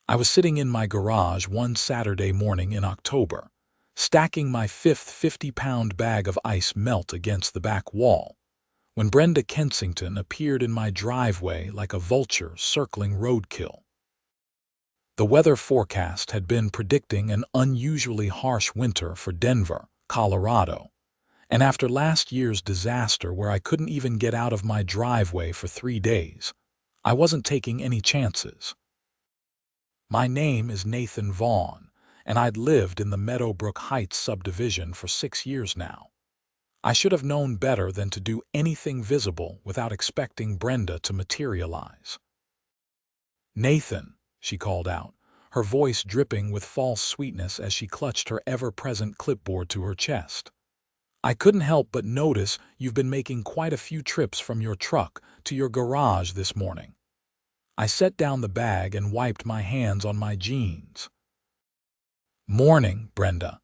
I was sitting in my garage one Saturday morning in October, stacking my fifth 50-pound bag of ice melt against the back wall, when Brenda Kensington appeared in my driveway like a vulture circling roadkill. The weather forecast had been predicting an unusually harsh winter for Denver, Colorado, and after last year's disaster where I couldn't even get out of my driveway for 3 days, I wasn't taking any chances. My name is Nathan Vaughn, and I'd lived in the Meadowbrook Heights subdivision for 6 years now. I should have known better than to do anything visible without expecting Brenda to materialize. "Nathan," she called out, her voice dripping with false sweetness as she clutched her ever-present clipboard to her chest. "I couldn't help but notice you've been making quite a few trips from your truck to your garage this morning." I set down the bag and wiped my hands on my jeans. "Morning, Brenda.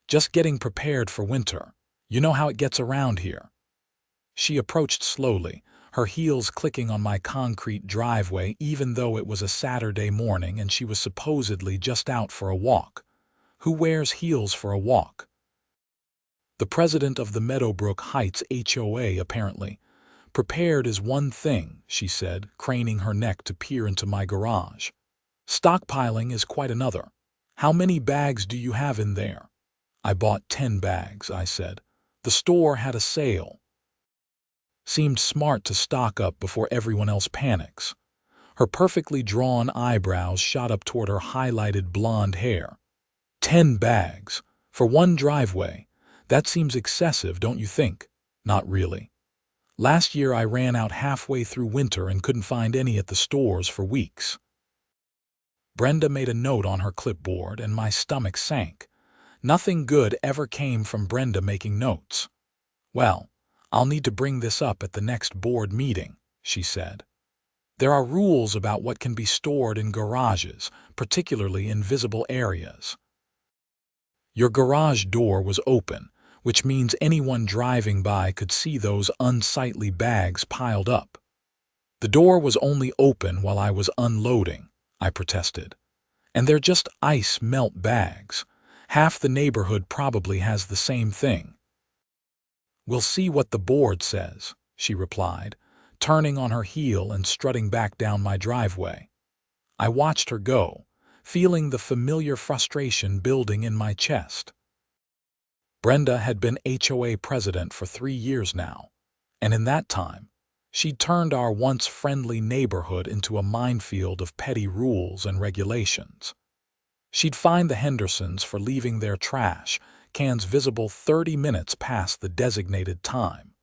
Just getting prepared for winter. You know how it gets around here." She approached slowly, her heels clicking on my concrete driveway even though it was a Saturday morning and she was supposedly just out for a walk. Who wears heels for a walk? The president of the Meadowbrook Heights HOA, apparently. "Prepared is one thing," she said, craning her neck to peer into my garage. "Stockpiling is quite another. How many bags do you have in there?" "I bought 10 bags," I said. "The store had a sale." Seemed smart to stock up before everyone else panics. Her perfectly drawn eyebrows shot up toward her highlighted blonde hair. 10 bags? For one driveway? That seems excessive, don't you think?" "Not really. Last year I ran out halfway through winter and couldn't find any at the stores for weeks." Brenda made a note on her clipboard and my stomach sank. Nothing good ever came from Brenda making notes. "Well, I'll need to bring this up at the next board meeting," she said. "There are rules about what can be stored in garages, particularly in visible areas." Your garage door was open, which means anyone driving by could see those unsightly bags piled up. "The door was only open while I was unloading," I protested. "And they're just ice melt bags. Half the neighborhood probably has the same thing." "We'll see what the board says," she replied, turning on her heel and strutting back down my driveway. I watched her go, feeling the familiar frustration building in my chest. Brenda had been HOA president for 3 years now, and in that time, she'd turned our once friendly neighborhood into a minefield of petty rules and regulations. She'd fined the Hendersons for leaving their trash cans visible 30 minutes past the designated time.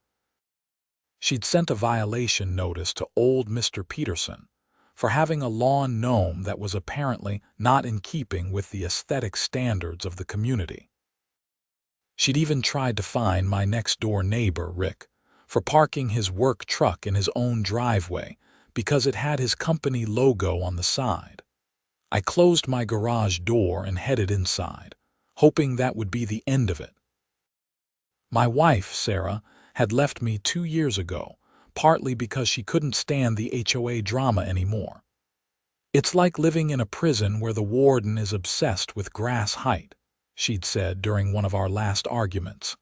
She'd sent a violation notice to old Mr. Peterson for having a lawn gnome that was apparently not in keeping with the aesthetic standards of the community. She'd even tried to fine my next-door neighbor, Rick, for parking his work truck in his own driveway because it had his company logo on the side. I closed my garage door and headed inside, hoping that would be the end of it. My wife, Sarah, had left me 2 years ago, partly because she couldn't stand the HOA drama anymore. "It's like living in a prison where the warden is obsessed with grass height," she'd said during one of our last arguments.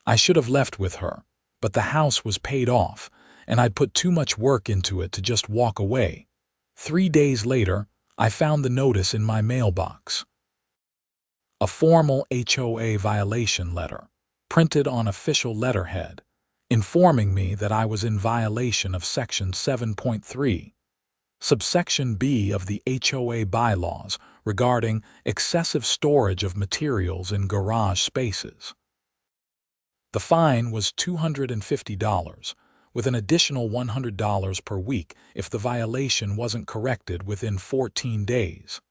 I should have left with her, but the house was paid off, and I'd put too much work into it to just walk away. 3 days later, I found the notice in my mailbox. A formal HOA violation letter, printed on official letterhead, informing me that I was in violation of Section 7.3, subsection B of the HOA bylaws regarding excessive storage of materials in garage spaces. The fine was $250, with an additional $100 per week if the violation wasn't corrected within 14 days.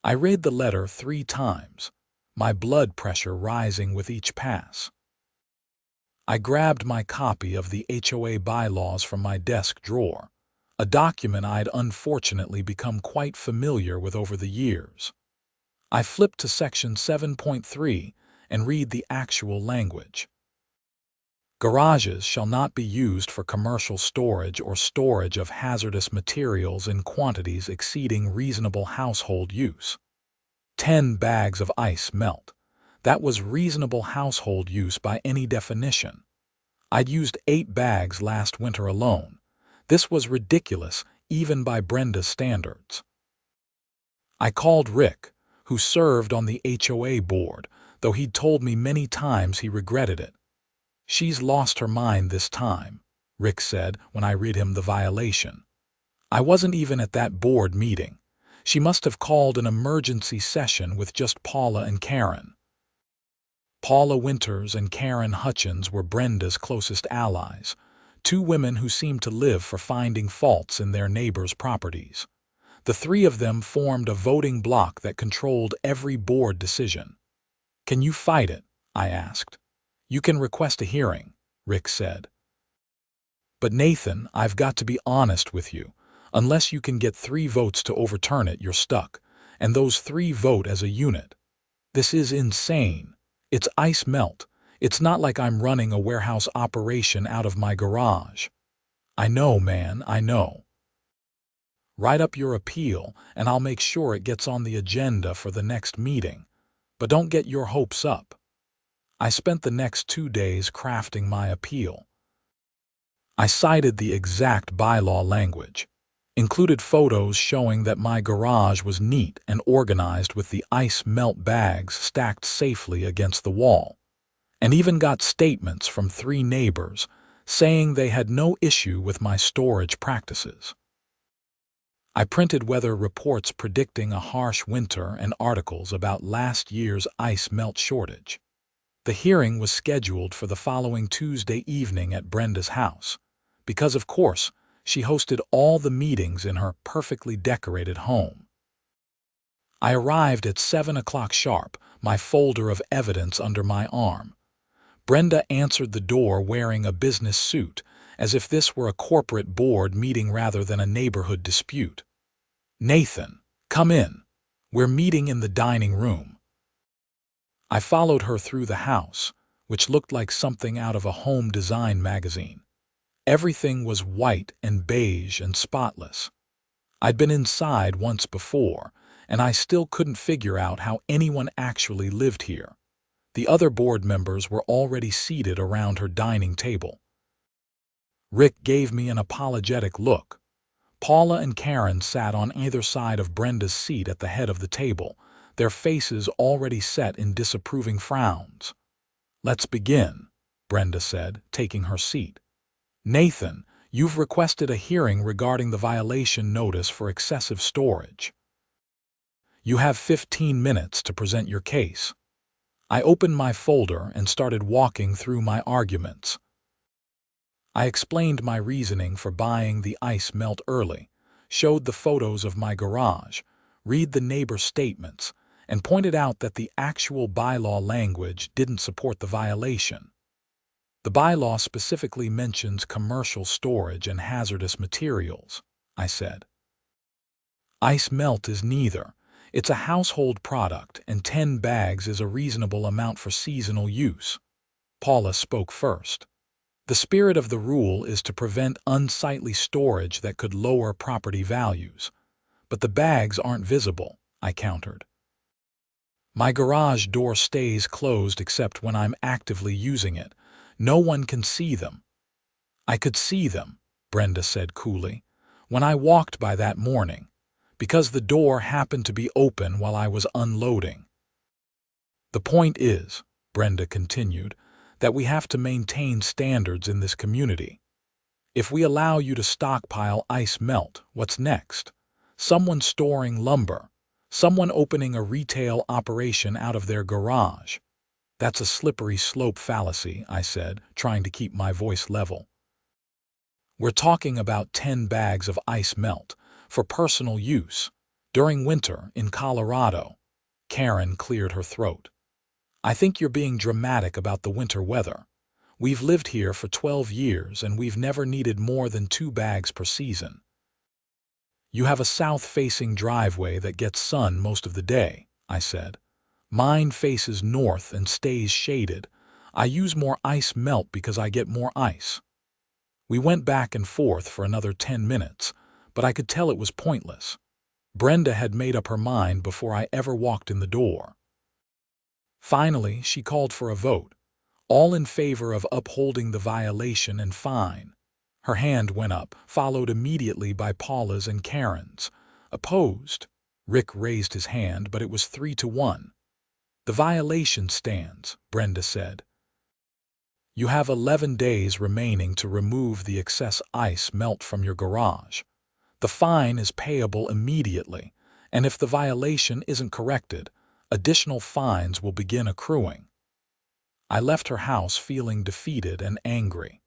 I read the letter 3 times, my blood pressure rising with each pass. I grabbed my copy of the HOA bylaws from my desk drawer, a document I'd unfortunately become quite familiar with over the years. I flipped to Section 7.3 and read the actual language. Garages shall not be used for commercial storage or storage of hazardous materials in quantities exceeding reasonable household use. 10 bags of ice melt. That was reasonable household use by any definition. I'd used 8 bags last winter alone. This was ridiculous, even by Brenda's standards. I called Rick, who served on the HOA board, though he'd told me many times he regretted it. "She's lost her mind this time," Rick said when I read him the violation. "I wasn't even at that board meeting. She must have called an emergency session with just Paula and Karen." Paula Winters and Karen Hutchins were Brenda's closest allies, 2 women who seemed to live for finding faults in their neighbors' properties. The 3 of them formed a voting bloc that controlled every board decision. "Can you fight it?" I asked. "You can request a hearing," Rick said. "But Nathan, I've got to be honest with you. Unless you can get 3 votes to overturn it, you're stuck. And those 3 vote as a unit. This is insane. It's ice melt. It's not like I'm running a warehouse operation out of my garage." "I know, man, I know." "Write up your appeal, and I'll make sure it gets on the agenda for the next meeting. But don't get your hopes up." I spent the next 2 days crafting my appeal. I cited the exact bylaw language, included photos showing that my garage was neat and organized with the ice melt bags stacked safely against the wall, and even got statements from 3 neighbors saying they had no issue with my storage practices. I printed weather reports predicting a harsh winter and articles about last year's ice melt shortage. The hearing was scheduled for the following Tuesday evening at Brenda's house, because of course, she hosted all the meetings in her perfectly decorated home. I arrived at 7 o'clock sharp, my folder of evidence under my arm. Brenda answered the door wearing a business suit, as if this were a corporate board meeting rather than a neighborhood dispute. "Nathan, come in. We're meeting in the dining room." I followed her through the house, which looked like something out of a home design magazine. Everything was white and beige and spotless. I'd been inside once before, and I still couldn't figure out how anyone actually lived here. The other board members were already seated around her dining table. Rick gave me an apologetic look. Paula and Karen sat on either side of Brenda's seat at the head of the table, their faces already set in disapproving frowns. "Let's begin," Brenda said, taking her seat. "Nathan, you've requested a hearing regarding the violation notice for excessive storage. You have 15 minutes to present your case." I opened my folder and started walking through my arguments. I explained my reasoning for buying the ice melt early, showed the photos of my garage, read the neighbor statements, and pointed out that the actual bylaw language didn't support the violation. "The bylaw specifically mentions commercial storage and hazardous materials," I said. "Ice melt is neither. It's a household product, and 10 bags is a reasonable amount for seasonal use." Paula spoke first. "The spirit of the rule is to prevent unsightly storage that could lower property values. But the bags aren't visible," I countered. "My garage door stays closed except when I'm actively using it. No one can see them." "I could see them," Brenda said coolly, "when I walked by that morning, because the door happened to be open while I was unloading." "The point is," Brenda continued, "that we have to maintain standards in this community. If we allow you to stockpile ice melt, what's next? Someone storing lumber, someone opening a retail operation out of their garage." "That's a slippery slope fallacy," I said, trying to keep my voice level. "We're talking about 10 bags of ice melt for personal use during winter in Colorado." Karen cleared her throat. "I think you're being dramatic about the winter weather. We've lived here for 12 years and we've never needed more than 2 bags per season." "You have a south-facing driveway that gets sun most of the day," I said. "Mine faces north and stays shaded. I use more ice melt because I get more ice. We went back and forth for another 10 minutes, but I could tell it was pointless. Brenda had made up her mind before I ever walked in the door. Finally, she called for a vote, all in favor of upholding the violation and fine. Her hand went up, followed immediately by Paula's and Karen's. Opposed. Rick raised his hand, but it was 3-1. The violation stands, Brenda said. You have 11 days remaining to remove the excess ice melt from your garage. The fine is payable immediately, and if the violation isn't corrected, additional fines will begin accruing. I left her house feeling defeated and angry.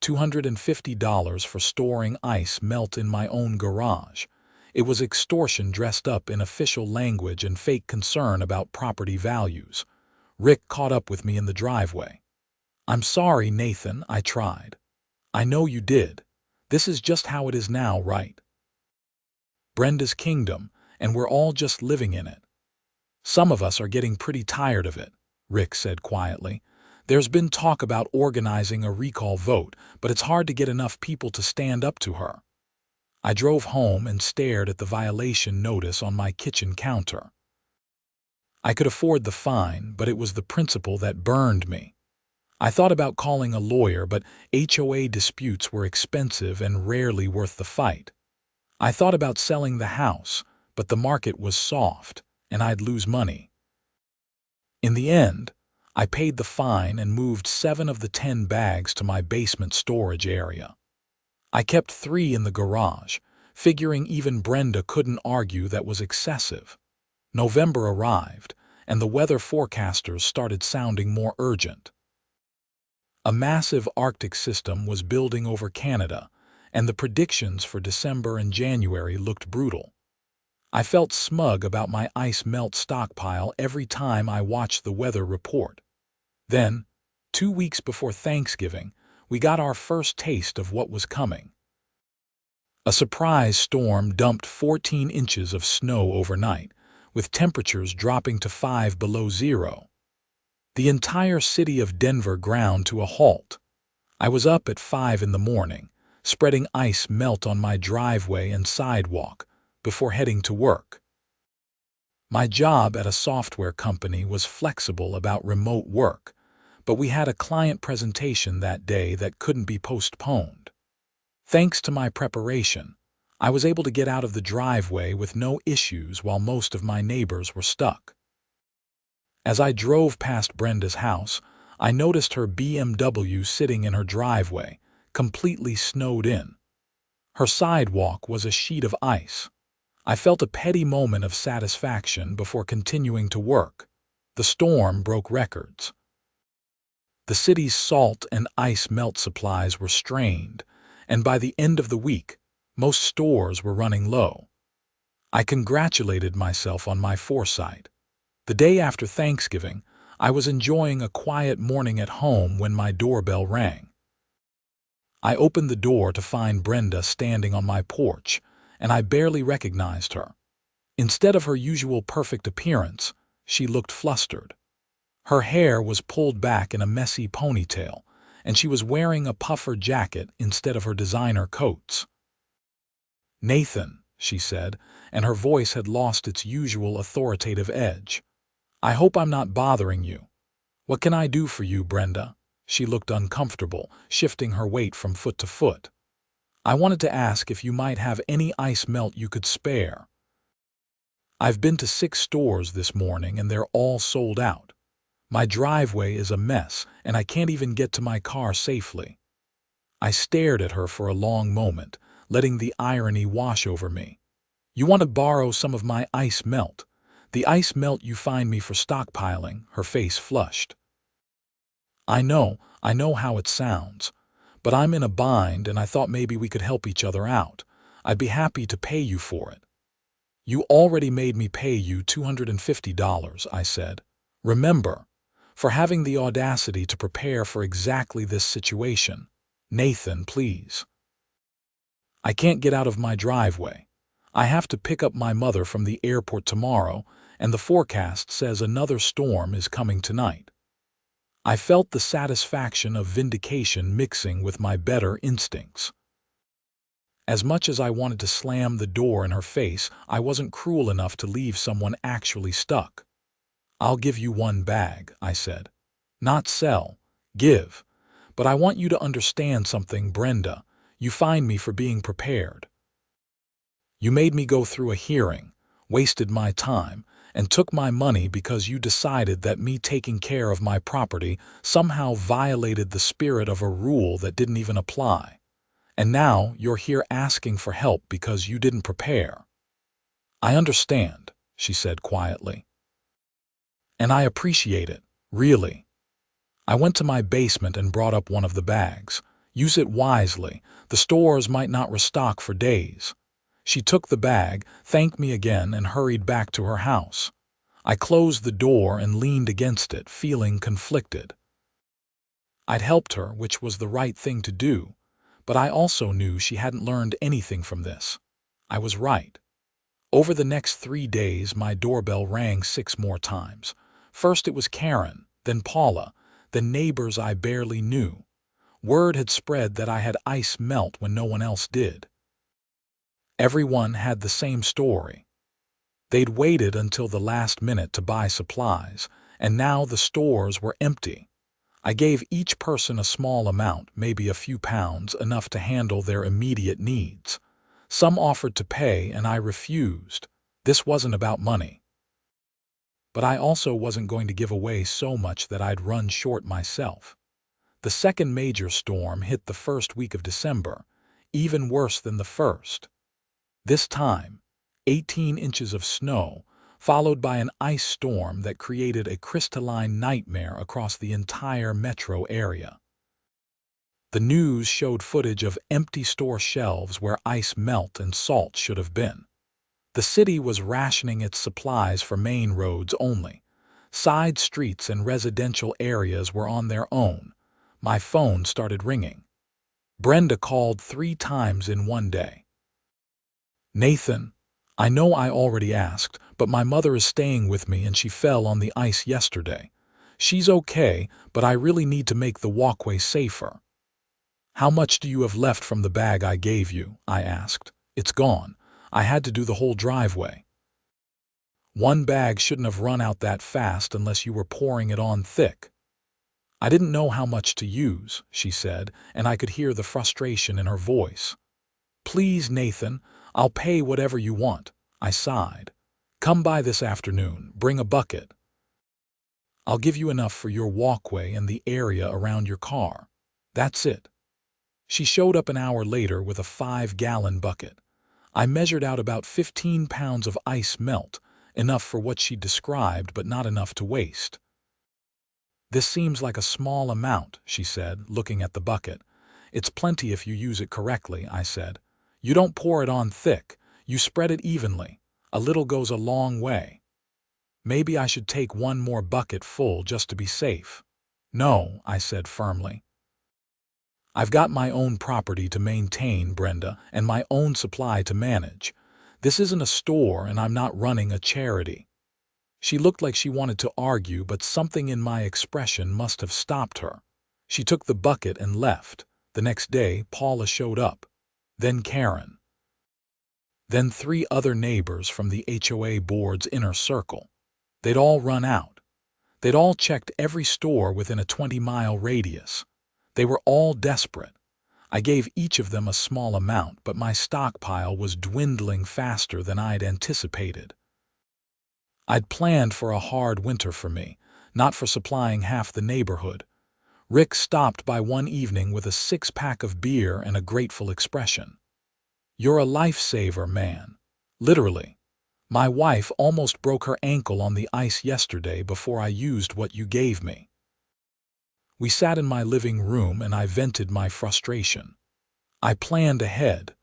$250 for storing ice melt in my own garage. It was extortion dressed up in official language and fake concern about property values. Rick caught up with me in the driveway. I'm sorry, Nathan, I tried. I know you did. This is just how it is now, right? Brenda's kingdom, and we're all just living in it. Some of us are getting pretty tired of it, Rick said quietly. There's been talk about organizing a recall vote, but it's hard to get enough people to stand up to her. I drove home and stared at the violation notice on my kitchen counter. I could afford the fine, but it was the principle that burned me. I thought about calling a lawyer, but HOA disputes were expensive and rarely worth the fight. I thought about selling the house, but the market was soft, and I'd lose money. In the end, I paid the fine and moved 7 of the 10 bags to my basement storage area. I kept 3 in the garage, figuring even Brenda couldn't argue that was excessive. November arrived, and the weather forecasters started sounding more urgent. A massive Arctic system was building over Canada, and the predictions for December and January looked brutal. I felt smug about my ice melt stockpile every time I watched the weather report. Then, 2 weeks before Thanksgiving, we got our first taste of what was coming. A surprise storm dumped 14 inches of snow overnight, with temperatures dropping to 5 below zero. The entire city of Denver ground to a halt. I was up at 5 in the morning, spreading ice melt on my driveway and sidewalk before heading to work. My job at a software company was flexible about remote work, but we had a client presentation that day that couldn't be postponed. Thanks to my preparation, I was able to get out of the driveway with no issues while most of my neighbors were stuck. As I drove past Brenda's house, I noticed her BMW sitting in her driveway, completely snowed in. Her sidewalk was a sheet of ice. I felt a petty moment of satisfaction before continuing to work. The storm broke records. The city's salt and ice melt supplies were strained, and by the end of the week, most stores were running low. I congratulated myself on my foresight. The day after Thanksgiving, I was enjoying a quiet morning at home when my doorbell rang. I opened the door to find Brenda standing on my porch, and I barely recognized her. Instead of her usual perfect appearance, she looked flustered. Her hair was pulled back in a messy ponytail, and she was wearing a puffer jacket instead of her designer coats. "Nathan," she said, and her voice had lost its usual authoritative edge. "I hope I'm not bothering you. What can I do for you, Brenda?" She looked uncomfortable, shifting her weight from foot to foot. "I wanted to ask if you might have any ice melt you could spare. I've been to 6 stores this morning and they're all sold out. My driveway is a mess and I can't even get to my car safely." I stared at her for a long moment, letting the irony wash over me. "You want to borrow some of my ice melt? The ice melt you find me for stockpiling," her face flushed. I know how it sounds, but I'm in a bind and I thought maybe we could help each other out. I'd be happy to pay you for it." "You already made me pay you $250, I said. "Remember, for having the audacity to prepare for exactly this situation. Nathan, please. I can't get out of my driveway. I have to pick up my mother from the airport tomorrow, and the forecast says another storm is coming tonight." I felt the satisfaction of vindication mixing with my better instincts. As much as I wanted to slam the door in her face, I wasn't cruel enough to leave someone actually stuck. "I'll give you one bag," I said. "Not sell. Give. But I want you to understand something, Brenda. You fined me for being prepared. You made me go through a hearing, wasted my time, and took my money because you decided that me taking care of my property somehow violated the spirit of a rule that didn't even apply. And now you're here asking for help because you didn't prepare." "I understand," she said quietly. "And I appreciate it, really." I went to my basement and brought up one of the bags. "Use it wisely. The stores might not restock for days." She took the bag, thanked me again, and hurried back to her house. I closed the door and leaned against it, feeling conflicted. I'd helped her, which was the right thing to do, but I also knew she hadn't learned anything from this. I was right. Over the next 3 days, my doorbell rang 6 more times. First it was Karen, then Paula, then neighbors I barely knew. Word had spread that I had ice melt when no one else did. Everyone had the same story. They'd waited until the last minute to buy supplies, and now the stores were empty. I gave each person a small amount, maybe a few pounds, enough to handle their immediate needs. Some offered to pay, and I refused. This wasn't about money. But I also wasn't going to give away so much that I'd run short myself. The second major storm hit the first week of December, even worse than the first. This time, 18 inches of snow, followed by an ice storm that created a crystalline nightmare across the entire metro area. The news showed footage of empty store shelves where ice melt and salt should have been. The city was rationing its supplies for main roads only. Side streets and residential areas were on their own. My phone started ringing. Brenda called 3 times in one day. "Nathan, I know I already asked, but my mother is staying with me and she fell on the ice yesterday. She's okay, but I really need to make the walkway safer." "How much do you have left from the bag I gave you?" I asked. "It's gone. I had to do the whole driveway." "One bag shouldn't have run out that fast unless you were pouring it on thick." "I didn't know how much to use," she said, and I could hear the frustration in her voice. "Please, Nathan, I'll pay whatever you want," I sighed. "Come by this afternoon, bring a bucket. I'll give you enough for your walkway and the area around your car. That's it." She showed up an hour later with a 5-gallon bucket. I measured out about 15 pounds of ice melt, enough for what she described but not enough to waste. "This seems like a small amount," she said, looking at the bucket. "It's plenty if you use it correctly," I said. "You don't pour it on thick, you spread it evenly. A little goes a long way." "Maybe I should take one more bucket full just to be safe." "No," I said firmly. "I've got my own property to maintain, Brenda, and my own supply to manage. This isn't a store and I'm not running a charity." She looked like she wanted to argue, but something in my expression must have stopped her. She took the bucket and left. The next day, Paula showed up. Then Karen. Then 3 other neighbors from the HOA board's inner circle. They'd all run out. They'd all checked every store within a 20-mile radius. They were all desperate. I gave each of them a small amount, but my stockpile was dwindling faster than I'd anticipated. I'd planned for a hard winter for me, not for supplying half the neighborhood. Rick stopped by one evening with a 6-pack of beer and a grateful expression. "You're a lifesaver, man. Literally. My wife almost broke her ankle on the ice yesterday before I used what you gave me." We sat in my living room and I vented my frustration. I planned ahead.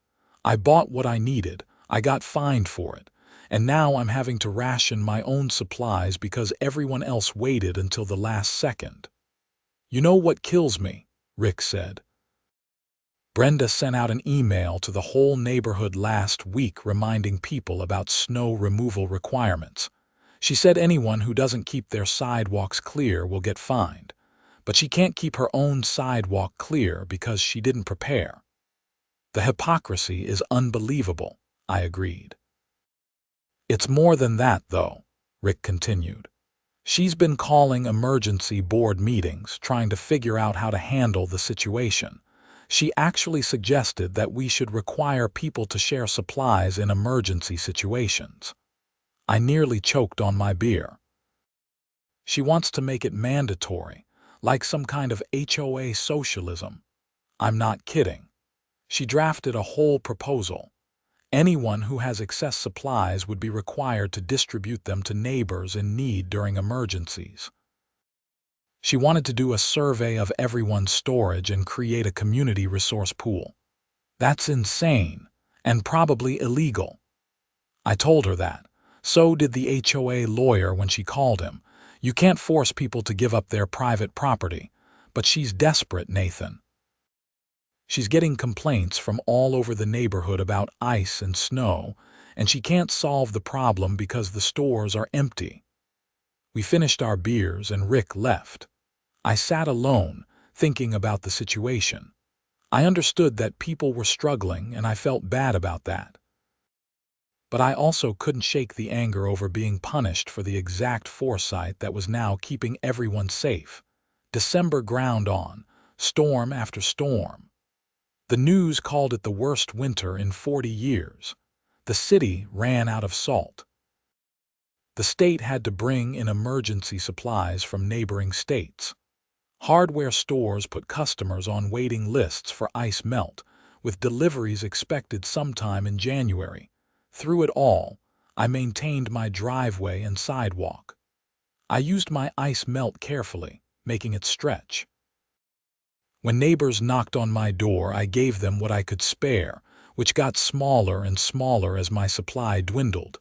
I bought what I needed. I got fined for it. And now I'm having to ration my own supplies because everyone else waited until the last second. "You know what kills me?" Rick said. "Brenda sent out an email to the whole neighborhood last week reminding people about snow removal requirements. She said anyone who doesn't keep their sidewalks clear will get fined. but she can't keep her own sidewalk clear because she didn't prepare. The hypocrisy is unbelievable, I agreed. It's more than that, though, Rick continued. She's been calling emergency board meetings, trying to figure out how to handle the situation. She actually suggested that we should require people to share supplies in emergency situations. I nearly choked on my beer. She wants to make it mandatory, like some kind of HOA socialism. I'm not kidding. She drafted a whole proposal. Anyone who has excess supplies would be required to distribute them to neighbors in need during emergencies. She wanted to do a survey of everyone's storage and create a community resource pool. That's insane, and probably illegal. I told her that. So did the HOA lawyer when she called him. You can't force people to give up their private property, but she's desperate, Nathan. She's getting complaints from all over the neighborhood about ice and snow, and she can't solve the problem because the stores are empty. We finished our beers and Rick left. I sat alone, thinking about the situation. I understood that people were struggling, and I felt bad about that. But I also couldn't shake the anger over being punished for the exact foresight that was now keeping everyone safe. December ground on, storm after storm. The news called it the worst winter in 40 years. The city ran out of salt. The state had to bring in emergency supplies from neighboring states. Hardware stores put customers on waiting lists for ice melt, with deliveries expected sometime in January. Through it all, I maintained my driveway and sidewalk. I used my ice melt carefully, making it stretch. When neighbors knocked on my door, I gave them what I could spare, which got smaller and smaller as my supply dwindled.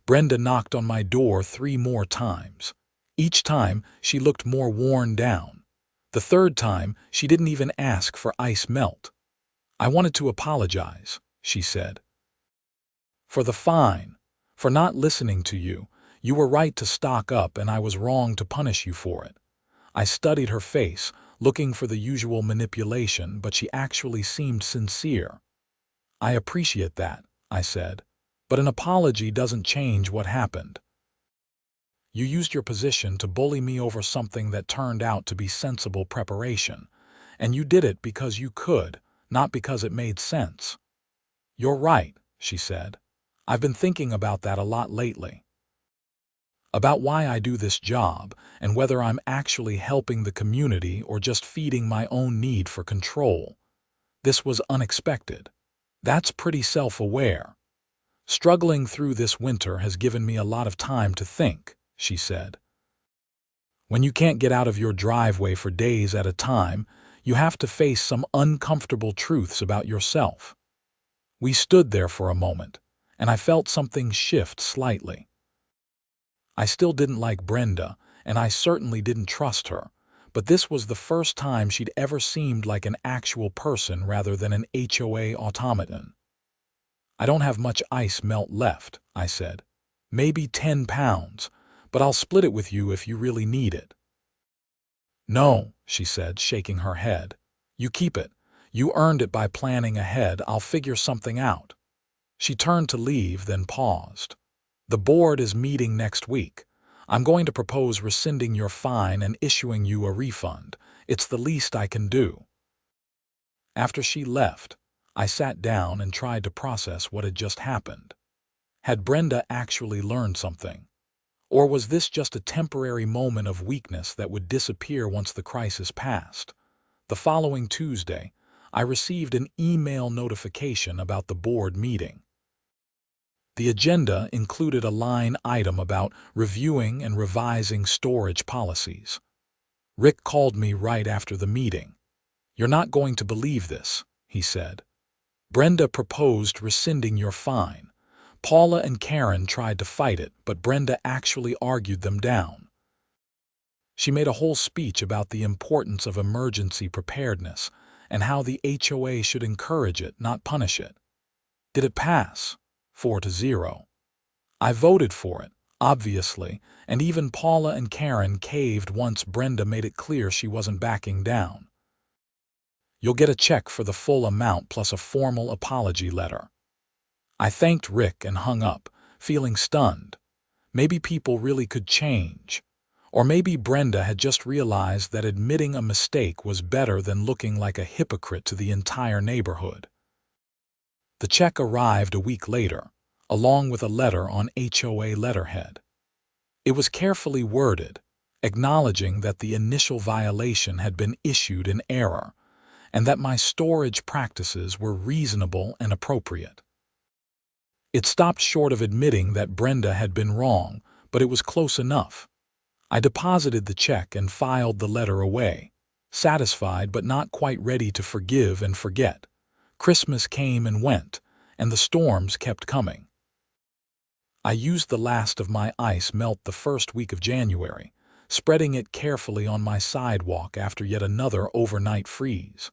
Brenda knocked on my door 3 more times. Each time, she looked more worn down. The third time, she didn't even ask for ice melt. I wanted to apologize, she said. For the fine, for not listening to you. You were right to stock up, and I was wrong to punish you for it. I studied her face, looking for the usual manipulation, but she actually seemed sincere. I appreciate that, I said, but an apology doesn't change what happened. You used your position to bully me over something that turned out to be sensible preparation, and you did it because you could, not because it made sense. You're right, she said. I've been thinking about that a lot lately. About why I do this job and whether I'm actually helping the community or just feeding my own need for control. This was unexpected. That's pretty self-aware. Struggling through this winter has given me a lot of time to think, she said. When you can't get out of your driveway for days at a time, you have to face some uncomfortable truths about yourself. We stood there for a moment, and I felt something shift slightly. I still didn't like Brenda, and I certainly didn't trust her, but this was the first time she'd ever seemed like an actual person rather than an HOA automaton. I don't have much ice melt left, I said. Maybe 10 pounds, but I'll split it with you if you really need it. No, she said, shaking her head. You keep it. You earned it by planning ahead. I'll figure something out. She turned to leave, then paused. The board is meeting next week. I'm going to propose rescinding your fine and issuing you a refund. It's the least I can do. After she left, I sat down and tried to process what had just happened. Had Brenda actually learned something? Or was this just a temporary moment of weakness that would disappear once the crisis passed? The following Tuesday, I received an email notification about the board meeting. The agenda included a line item about reviewing and revising storage policies. Rick called me right after the meeting. You're not going to believe this, he said. Brenda proposed rescinding your fine. Paula and Karen tried to fight it, but Brenda actually argued them down. She made a whole speech about the importance of emergency preparedness and how the HOA should encourage it, not punish it. Did it pass? 4-0. I voted for it. obviously, and even Paula and Karen caved once Brenda made it clear she wasn't backing down. You'll get a check for the full amount plus a formal apology letter. I thanked Rick and hung up, feeling stunned. Maybe people really could change. Or maybe Brenda had just realized that admitting a mistake was better than looking like a hypocrite to the entire neighborhood. The check arrived a week later, along with a letter on HOA letterhead. It was carefully worded, acknowledging that the initial violation had been issued in error, and that my storage practices were reasonable and appropriate. It stopped short of admitting that Brenda had been wrong, but it was close enough. I deposited the check and filed the letter away, satisfied but not quite ready to forgive and forget. Christmas came and went, and the storms kept coming. I used the last of my ice melt the first week of January, spreading it carefully on my sidewalk after yet another overnight freeze.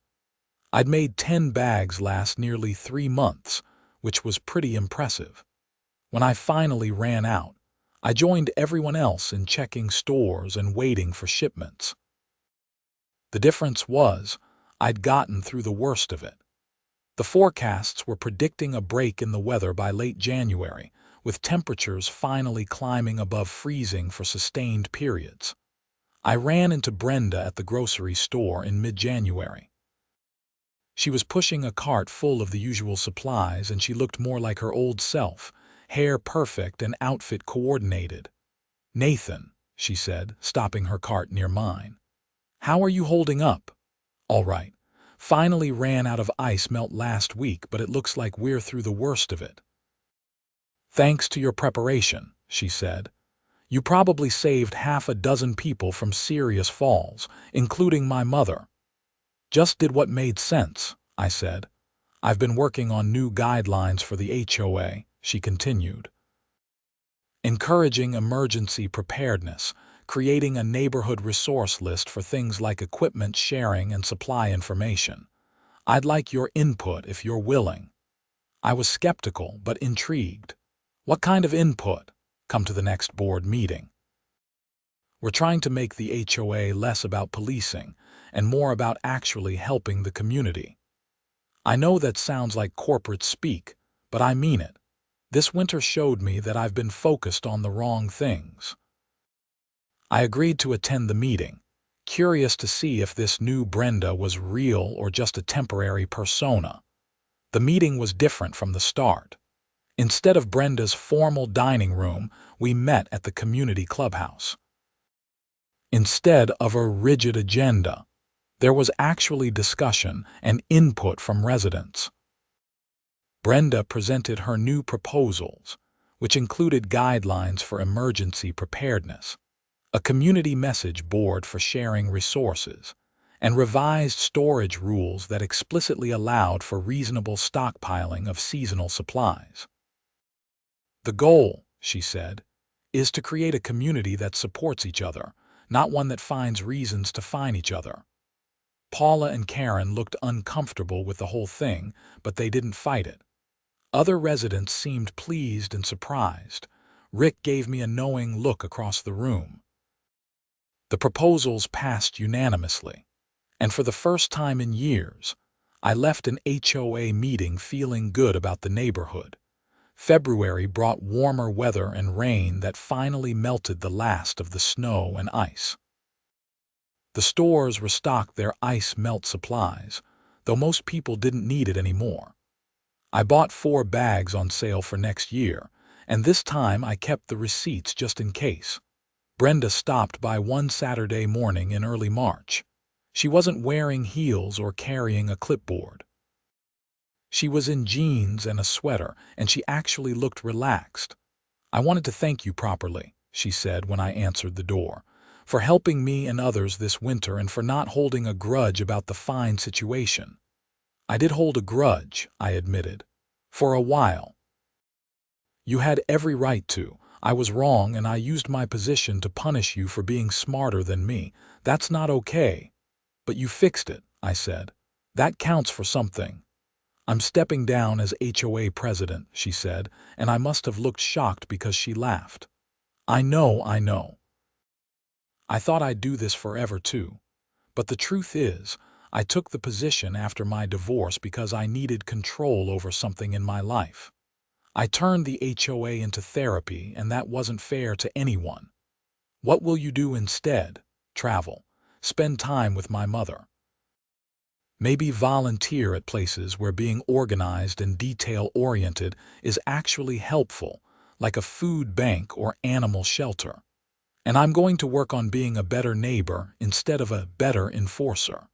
I'd made 10 bags last nearly 3 months, which was pretty impressive. When I finally ran out, I joined everyone else in checking stores and waiting for shipments. The difference was, I'd gotten through the worst of it. The forecasts were predicting a break in the weather by late January, with temperatures finally climbing above freezing for sustained periods. I ran into Brenda at the grocery store in mid-January. She was pushing a cart full of the usual supplies, and she looked more like her old self, hair perfect and outfit coordinated. "Nathan," she said, stopping her cart near mine. "How are you holding up?" "All right. Finally ran out of ice melt last week, but it looks like we're through the worst of it." "Thanks to your preparation," she said. "You probably saved half a dozen people from serious falls, including my mother." "Just did what made sense," I said. "I've been working on new guidelines for the HOA," she continued. "Encouraging emergency preparedness, creating a neighborhood resource list for things like equipment sharing and supply information. I'd like your input if you're willing." I was skeptical but intrigued. "What kind of input?" "Come to the next board meeting. We're trying to make the HOA less about policing and more about actually helping the community." I know that sounds like corporate speak, but I mean it. This winter showed me that I've been focused on the wrong things. I agreed to attend the meeting, curious to see if this new Brenda was real or just a temporary persona. The meeting was different from the start. Instead of Brenda's formal dining room, we met at the community clubhouse. Instead of a rigid agenda, there was actually discussion and input from residents. Brenda presented her new proposals, which included guidelines for emergency preparedness, a community message board for sharing resources, and revised storage rules that explicitly allowed for reasonable stockpiling of seasonal supplies. "The goal," she said, "is to create a community that supports each other, not one that finds reasons to fine each other." Paula and Karen looked uncomfortable with the whole thing, but they didn't fight it. Other residents seemed pleased and surprised. Rick gave me a knowing look across the room. The proposals passed unanimously, and for the first time in years, I left an HOA meeting feeling good about the neighborhood. February brought warmer weather and rain that finally melted the last of the snow and ice. The stores restocked their ice melt supplies, though most people didn't need it anymore. I bought 4 bags on sale for next year, and this time I kept the receipts just in case. Brenda stopped by one Saturday morning in early March. She wasn't wearing heels or carrying a clipboard. She was in jeans and a sweater, and she actually looked relaxed. "I wanted to thank you properly," she said when I answered the door, "for helping me and others this winter and for not holding a grudge about the fine situation." "I did hold a grudge," I admitted. "For a while." "You had every right to. I was wrong, and I used my position to punish you for being smarter than me. That's not okay." "But you fixed it," I said. "That counts for something." "I'm stepping down as HOA president," she said, and I must have looked shocked because she laughed. I know. I thought I'd do this forever too. But the truth is, I took the position after my divorce because I needed control over something in my life. I turned the HOA into therapy, and that wasn't fair to anyone. What will you do instead? Travel. Spend time with my mother. Maybe volunteer at places where being organized and detail-oriented is actually helpful, like a food bank or animal shelter. And I'm going to work on being a better neighbor instead of a better enforcer.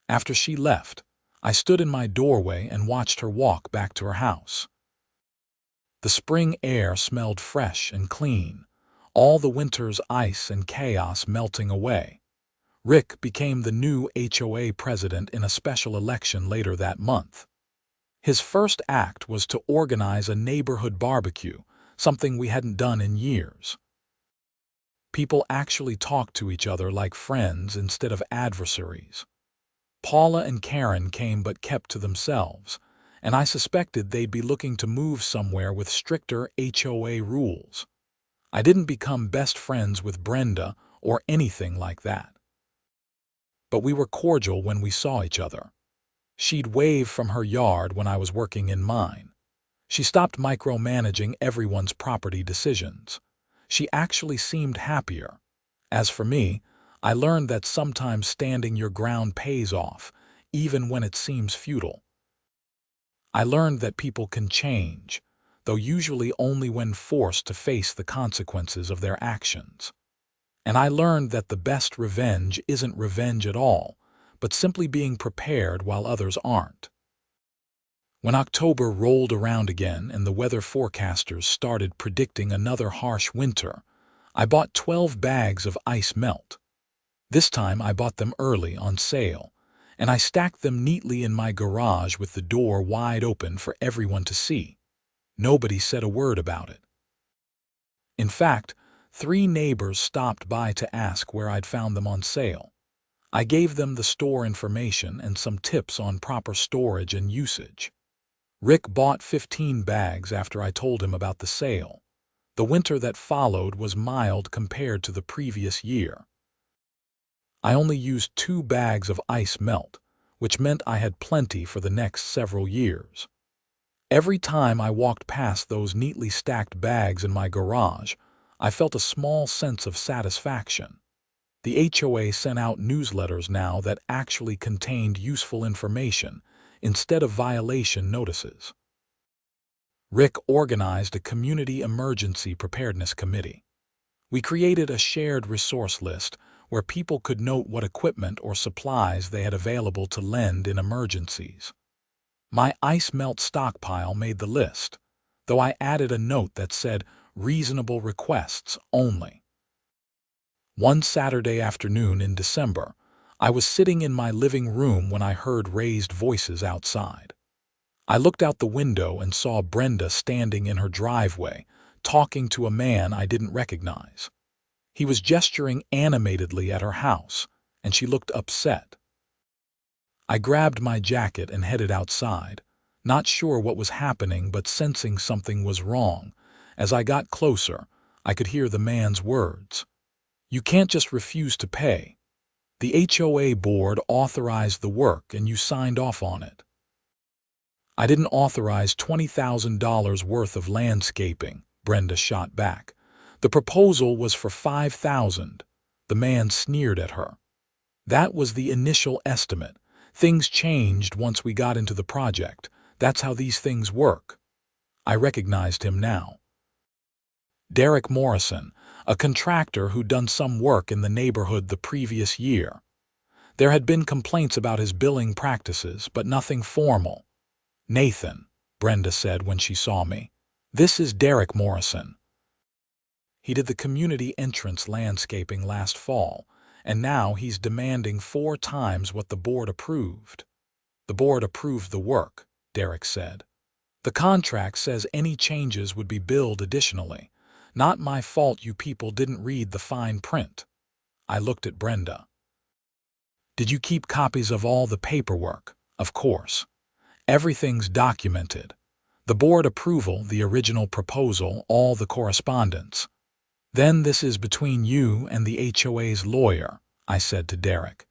After she left, I stood in my doorway and watched her walk back to her house. The spring air smelled fresh and clean, all the winter's ice and chaos melting away. Rick became the new HOA president in a special election later that month. His first act was to organize a neighborhood barbecue, something we hadn't done in years. People actually talked to each other like friends instead of adversaries. Paula and Karen came but kept to themselves, and I suspected they'd be looking to move somewhere with stricter HOA rules. I didn't become best friends with Brenda or anything like that. But we were cordial when we saw each other. She'd wave from her yard when I was working in mine. She stopped micromanaging everyone's property decisions. She actually seemed happier. As for me, I learned that sometimes standing your ground pays off, even when it seems futile. I learned that people can change, though usually only when forced to face the consequences of their actions. And I learned that the best revenge isn't revenge at all, but simply being prepared while others aren't. When October rolled around again and the weather forecasters started predicting another harsh winter, I bought 12 bags of ice melt. This time I bought them early on sale, and I stacked them neatly in my garage with the door wide open for everyone to see. Nobody said a word about it. In fact, 3 neighbors stopped by to ask where I'd found them on sale. I gave them the store information and some tips on proper storage and usage. Rick bought 15 bags after I told him about the sale. The winter that followed was mild compared to the previous year. I only used 2 bags of ice melt, which meant I had plenty for the next several years. Every time I walked past those neatly stacked bags in my garage, I felt a small sense of satisfaction. The HOA sent out newsletters now that actually contained useful information instead of violation notices. Rick organized a community emergency preparedness committee. We created a shared resource list where people could note what equipment or supplies they had available to lend in emergencies. My ice melt stockpile made the list, though I added a note that said reasonable requests only. One Saturday afternoon in December, I was sitting in my living room when I heard raised voices outside. I looked out the window and saw Brenda standing in her driveway, talking to a man I didn't recognize. He was gesturing animatedly at her house, and she looked upset. I grabbed my jacket and headed outside, not sure what was happening but sensing something was wrong. As I got closer, I could hear the man's words. "You can't just refuse to pay. The HOA board authorized the work and you signed off on it." "I didn't authorize $20,000 worth of landscaping," Brenda shot back. "The proposal was for $5,000. The man sneered at her. "That was the initial estimate. Things changed once we got into the project. That's how these things work." I recognized him now. Derek Morrison, a contractor who'd done some work in the neighborhood the previous year. There had been complaints about his billing practices, but nothing formal. "Nathan," Brenda said when she saw me, "this is Derek Morrison. He did the community entrance landscaping last fall, and now he's demanding 4 times what the board approved." "The board approved the work," Derek said. "The contract says any changes would be billed additionally. Not my fault you people didn't read the fine print." I looked at Brenda. "Did you keep copies of all the paperwork?" "Of course. Everything's documented. The board approval, the original proposal, all the correspondence." "Then this is between you and the HOA's lawyer," I said to Derek.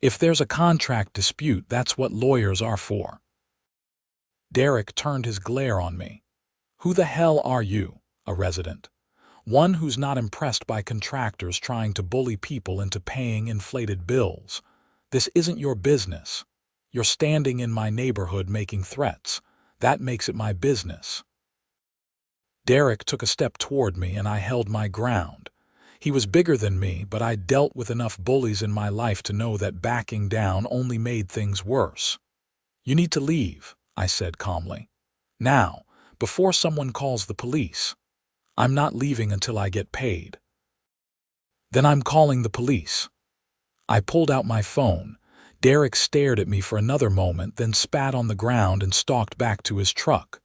"If there's a contract dispute, that's what lawyers are for." Derek turned his glare on me. "Who the hell are you? A resident? One who's not impressed by contractors trying to bully people into paying inflated bills. This isn't your business. You're standing in my neighborhood making threats. That makes it my business." Derek took a step toward me and I held my ground. He was bigger than me, but I'd dealt with enough bullies in my life to know that backing down only made things worse. "You need to leave," I said calmly. "Now, before someone calls the police. I'm not leaving until I get paid." "Then I'm calling the police." I pulled out my phone. Derek stared at me for another moment, then spat on the ground and stalked back to his truck.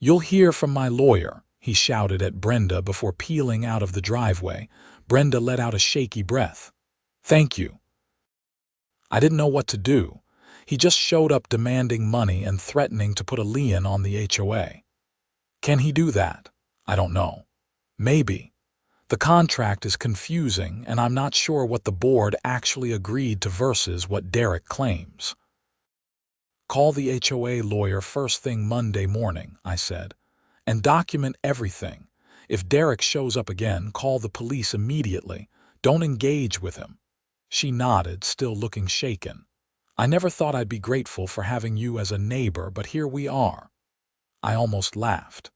"You'll hear from my lawyer," he shouted at Brenda before peeling out of the driveway. Brenda let out a shaky breath. "Thank you." I didn't know what to do. He just showed up demanding money and threatening to put a lien on the HOA. Can he do that? I don't know. Maybe. The contract is confusing, and I'm not sure what the board actually agreed to versus what Derek claims. "Call the HOA lawyer first thing Monday morning," I said, "and document everything. If Derek shows up again, call the police immediately. Don't engage with him." She nodded, still looking shaken. "I never thought I'd be grateful for having you as a neighbor, but here we are." I almost laughed.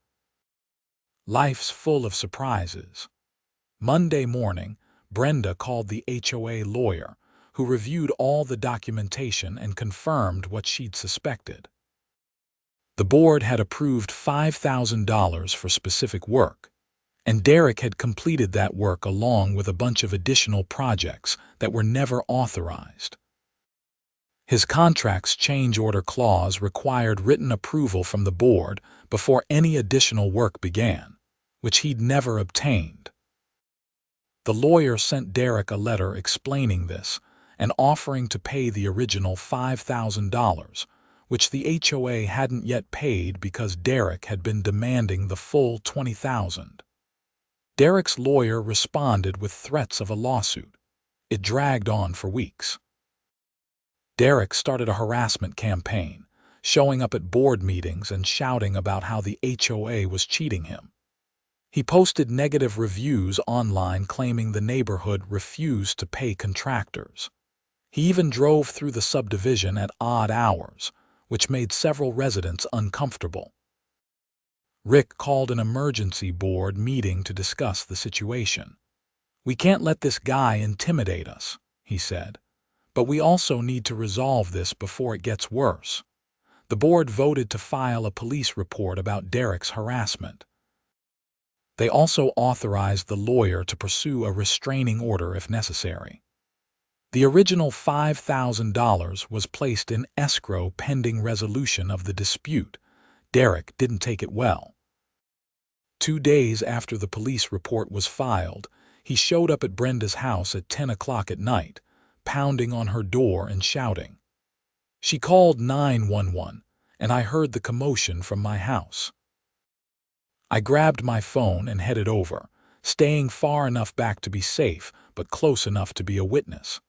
Life's full of surprises. Monday morning, Brenda called the HOA lawyer, who reviewed all the documentation and confirmed what she'd suspected. The board had approved $5,000 for specific work, and Derek had completed that work along with a bunch of additional projects that were never authorized. His contract's change order clause required written approval from the board before any additional work began, which he'd never obtained. The lawyer sent Derek a letter explaining this and offering to pay the original $5,000, which the HOA hadn't yet paid because Derek had been demanding the full $20,000. Derek's lawyer responded with threats of a lawsuit. It dragged on for weeks. Derek started a harassment campaign, showing up at board meetings and shouting about how the HOA was cheating him. He posted negative reviews online claiming the neighborhood refused to pay contractors. He even drove through the subdivision at odd hours, which made several residents uncomfortable. Rick called an emergency board meeting to discuss the situation. "We can't let this guy intimidate us," he said, "but we also need to resolve this before it gets worse." The board voted to file a police report about Derek's harassment. They also authorized the lawyer to pursue a restraining order if necessary. The original $5,000 was placed in escrow pending resolution of the dispute. Derek didn't take it well. 2 days after the police report was filed, he showed up at Brenda's house at 10 o'clock at night, pounding on her door and shouting. She called 911, and I heard the commotion from my house. I grabbed my phone and headed over, staying far enough back to be safe, but close enough to be a witness.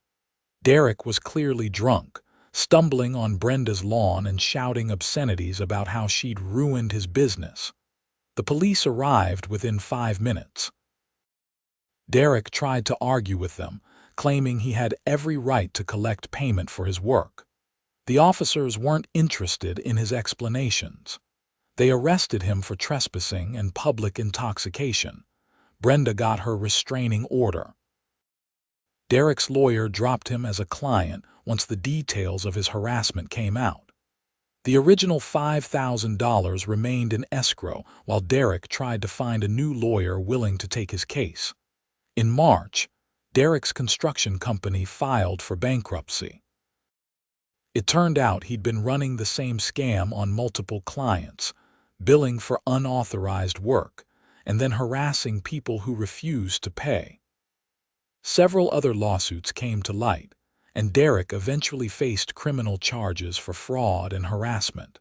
Derek was clearly drunk, stumbling on Brenda's lawn and shouting obscenities about how she'd ruined his business. The police arrived within 5 minutes. Derek tried to argue with them, claiming he had every right to collect payment for his work. The officers weren't interested in his explanations. They arrested him for trespassing and public intoxication. Brenda got her restraining order. Derek's lawyer dropped him as a client once the details of his harassment came out. The original $5,000 remained in escrow while Derek tried to find a new lawyer willing to take his case. In March, Derek's construction company filed for bankruptcy. It turned out he'd been running the same scam on multiple clients, billing for unauthorized work, and then harassing people who refused to pay. Several other lawsuits came to light, and Derek eventually faced criminal charges for fraud and harassment.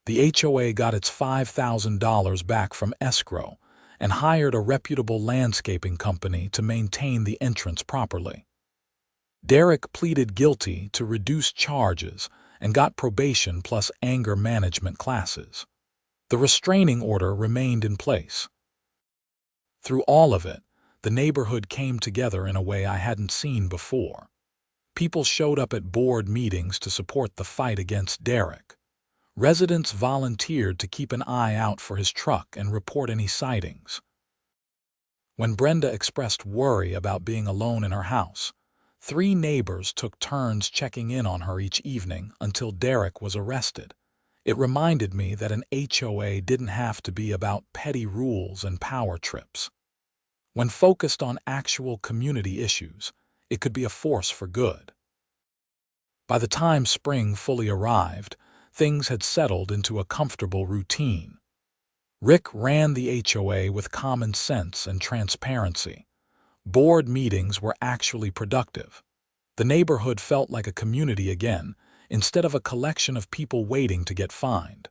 The HOA got its $5,000 back from escrow, and hired a reputable landscaping company to maintain the entrance properly. Derek pleaded guilty to reduced charges and got probation plus anger management classes. The restraining order remained in place. Through all of it, the neighborhood came together in a way I hadn't seen before. People showed up at board meetings to support the fight against Derek. Residents volunteered to keep an eye out for his truck and report any sightings. When Brenda expressed worry about being alone in her house, 3 neighbors took turns checking in on her each evening until Derek was arrested. It reminded me that an HOA didn't have to be about petty rules and power trips. When focused on actual community issues, it could be a force for good. By the time spring fully arrived, things had settled into a comfortable routine. Rick ran the HOA with common sense and transparency. Board meetings were actually productive. The neighborhood felt like a community again, instead of a collection of people waiting to get fined.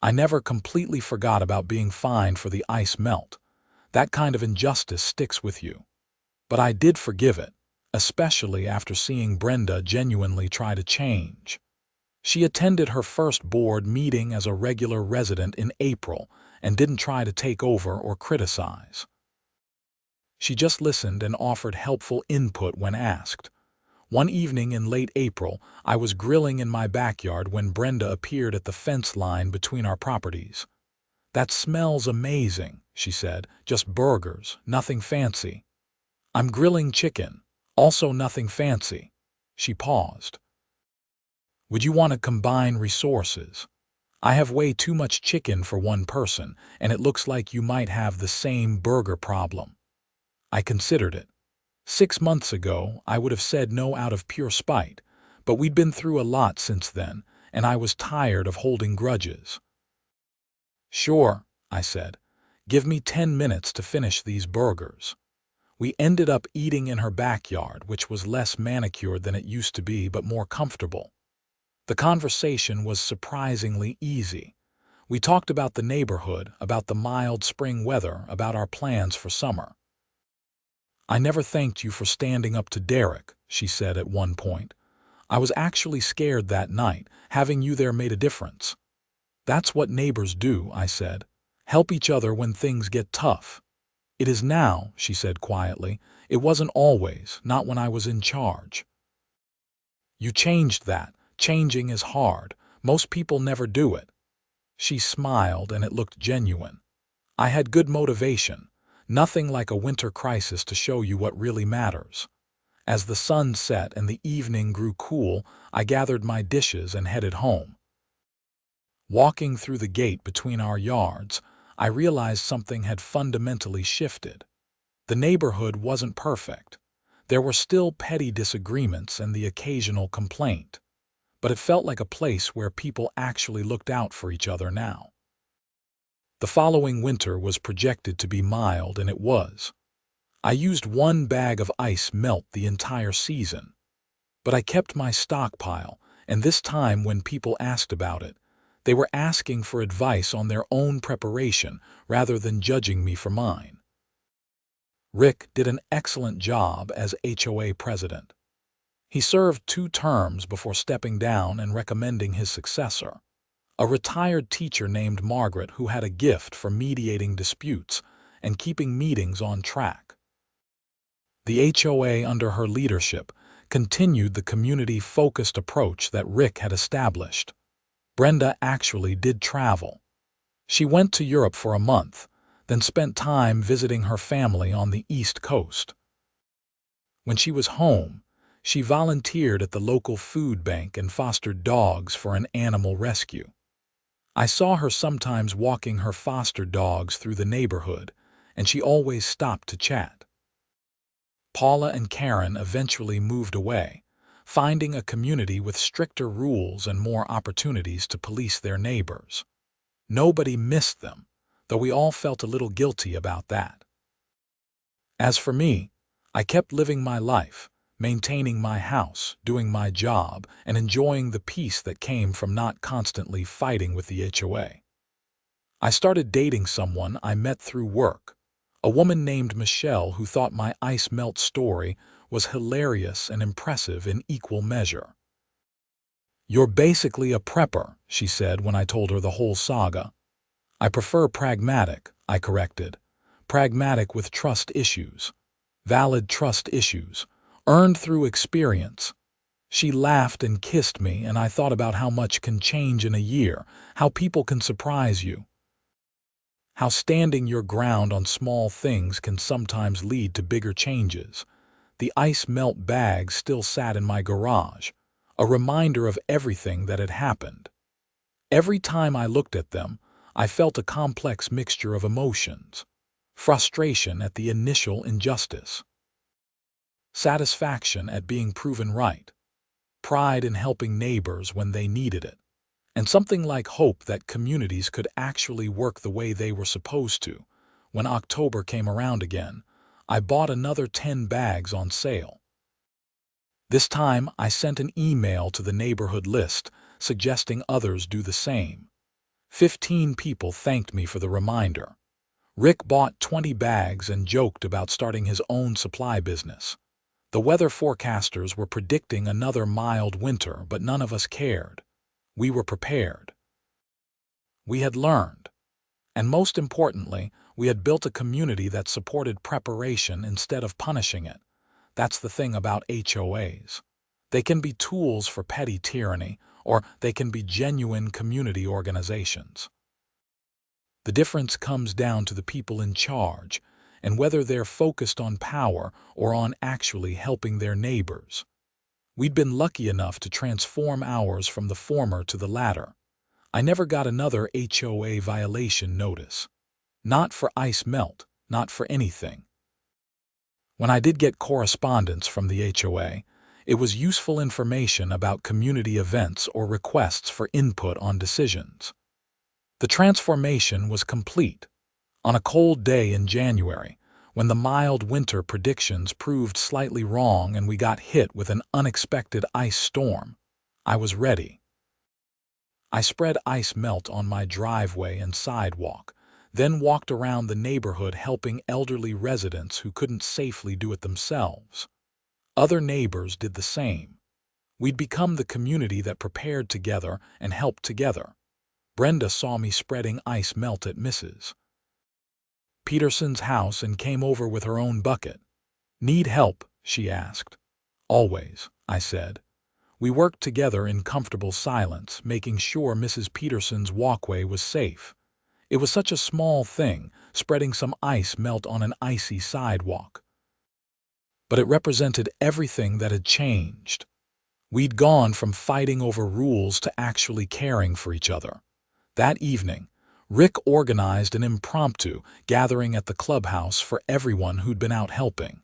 I never completely forgot about being fined for the ice melt. That kind of injustice sticks with you. But I did forgive it, especially after seeing Brenda genuinely try to change. She attended her first board meeting as a regular resident in April and didn't try to take over or criticize. She just listened and offered helpful input when asked. One evening in late April, I was grilling in my backyard when Brenda appeared at the fence line between our properties. "That smells amazing," she said. "Just burgers, nothing fancy." "I'm grilling chicken, also nothing fancy." She paused. "Would you want to combine resources? I have way too much chicken for one person, and it looks like you might have the same burger problem." I considered it. 6 months ago, I would have said no out of pure spite, but we'd been through a lot since then, and I was tired of holding grudges. "Sure," I said. "Give me 10 minutes to finish these burgers." We ended up eating in her backyard, which was less manicured than it used to be, but more comfortable. The conversation was surprisingly easy. We talked about the neighborhood, about the mild spring weather, about our plans for summer. "I never thanked you for standing up to Derek," she said at one point. "I was actually scared that night. Having you there made a difference." "That's what neighbors do," I said. "Help each other when things get tough." "It is now," she said quietly. "It wasn't always, not when I was in charge." "You changed that. Changing is hard. Most people never do it." She smiled, and it looked genuine. "I had good motivation. Nothing like a winter crisis to show you what really matters." As the sun set and the evening grew cool, I gathered my dishes and headed home. Walking through the gate between our yards, I realized something had fundamentally shifted. The neighborhood wasn't perfect. There were still petty disagreements and the occasional complaint, but it felt like a place where people actually looked out for each other now. The following winter was projected to be mild, and it was. I used 1 bag of ice melt the entire season. But I kept my stockpile, and this time when people asked about it, they were asking for advice on their own preparation rather than judging me for mine. Rick did an excellent job as HOA president. He served 2 terms before stepping down and recommending his successor, a retired teacher named Margaret who had a gift for mediating disputes and keeping meetings on track. The HOA under her leadership continued the community-focused approach that Rick had established. Brenda actually did travel. She went to Europe for a month, then spent time visiting her family on the East Coast. When she was home, she volunteered at the local food bank and fostered dogs for an animal rescue. I saw her sometimes walking her foster dogs through the neighborhood, and she always stopped to chat. Paula and Karen eventually moved away, finding a community with stricter rules and more opportunities to police their neighbors. Nobody missed them, though we all felt a little guilty about that. As for me, I kept living my life, maintaining my house, doing my job, and enjoying the peace that came from not constantly fighting with the HOA. I started dating someone I met through work, a woman named Michelle who thought my ice melt story was hilarious and impressive in equal measure. "You're basically a prepper," she said when I told her the whole saga. "I prefer pragmatic," I corrected. "Pragmatic with trust issues. Valid trust issues. Earned through experience." She laughed and kissed me, and I thought about how much can change in a year, how people can surprise you, how standing your ground on small things can sometimes lead to bigger changes. The ice melt bags still sat in my garage, a reminder of everything that had happened. Every time I looked at them, I felt a complex mixture of emotions: frustration at the initial injustice, satisfaction at being proven right, pride in helping neighbors when they needed it, and something like hope that communities could actually work the way they were supposed to. When October came around again, I bought another 10 bags on sale. This time, I sent an email to the neighborhood list, suggesting others do the same. 15 people thanked me for the reminder. Rick bought 20 bags and joked about starting his own supply business. The weather forecasters were predicting another mild winter, but none of us cared. We were prepared. We had learned. And most importantly, we had built a community that supported preparation instead of punishing it. That's the thing about HOAs. They can be tools for petty tyranny, or they can be genuine community organizations. The difference comes down to the people in charge, and whether they're focused on power or on actually helping their neighbors. We'd been lucky enough to transform ours from the former to the latter. I never got another HOA violation notice. Not for ice melt, not for anything. When I did get correspondence from the HOA, it was useful information about community events or requests for input on decisions. The transformation was complete. On a cold day in January, when the mild winter predictions proved slightly wrong and we got hit with an unexpected ice storm, I was ready. I spread ice melt on my driveway and sidewalk, then walked around the neighborhood helping elderly residents who couldn't safely do it themselves. Other neighbors did the same. We'd become the community that prepared together and helped together. Brenda saw me spreading ice melt at Mrs. Peterson's house and came over with her own bucket. "Need help?" she asked. "Always," I said. We worked together in comfortable silence, making sure Mrs. Peterson's walkway was safe. It was such a small thing, spreading some ice melt on an icy sidewalk. But it represented everything that had changed. We'd gone from fighting over rules to actually caring for each other. That evening, Rick organized an impromptu gathering at the clubhouse for everyone who'd been out helping.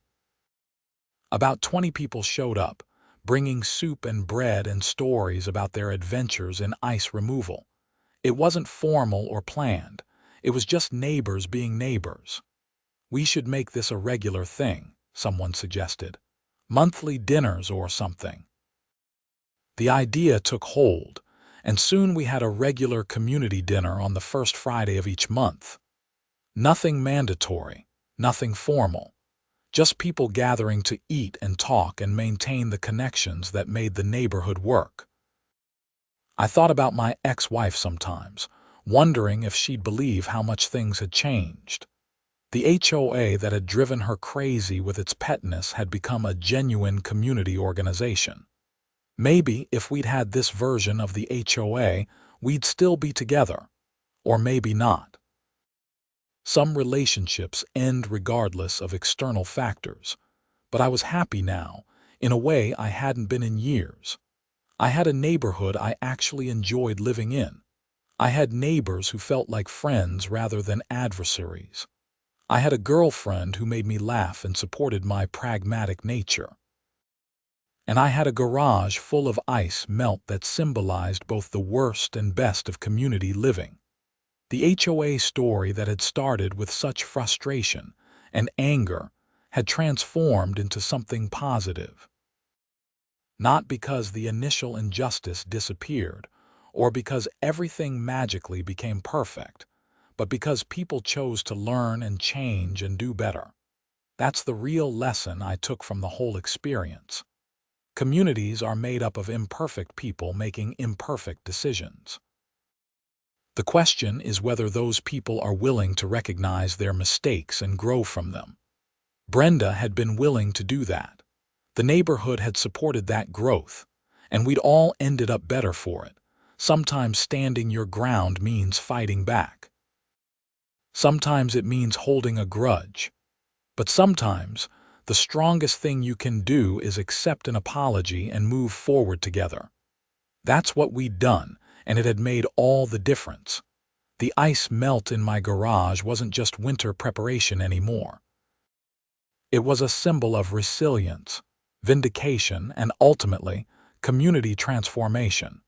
About 20 people showed up, bringing soup and bread and stories about their adventures in ice removal. It wasn't formal or planned. It was just neighbors being neighbors. "We should make this a regular thing," someone suggested. "Monthly dinners or something." The idea took hold, and soon we had a regular community dinner on the first Friday of each month. Nothing mandatory, nothing formal. Just people gathering to eat and talk and maintain the connections that made the neighborhood work. I thought about my ex-wife sometimes, wondering if she'd believe how much things had changed. The HOA that had driven her crazy with its petness had become a genuine community organization. Maybe if we'd had this version of the HOA, we'd still be together. Or maybe not. Some relationships end regardless of external factors, but I was happy now, in a way I hadn't been in years. I had a neighborhood I actually enjoyed living in. I had neighbors who felt like friends rather than adversaries. I had a girlfriend who made me laugh and supported my pragmatic nature. And I had a garage full of ice melt that symbolized both the worst and best of community living. The HOA story that had started with such frustration and anger had transformed into something positive. Not because the initial injustice disappeared, or because everything magically became perfect, but because people chose to learn and change and do better. That's the real lesson I took from the whole experience. Communities are made up of imperfect people making imperfect decisions. The question is whether those people are willing to recognize their mistakes and grow from them. Brenda had been willing to do that. The neighborhood had supported that growth, and we'd all ended up better for it. Sometimes standing your ground means fighting back. Sometimes it means holding a grudge. But sometimes, the strongest thing you can do is accept an apology and move forward together. That's what we'd done, and it had made all the difference. The ice melt in my garage wasn't just winter preparation anymore. It was a symbol of resilience, vindication, and ultimately, community transformation.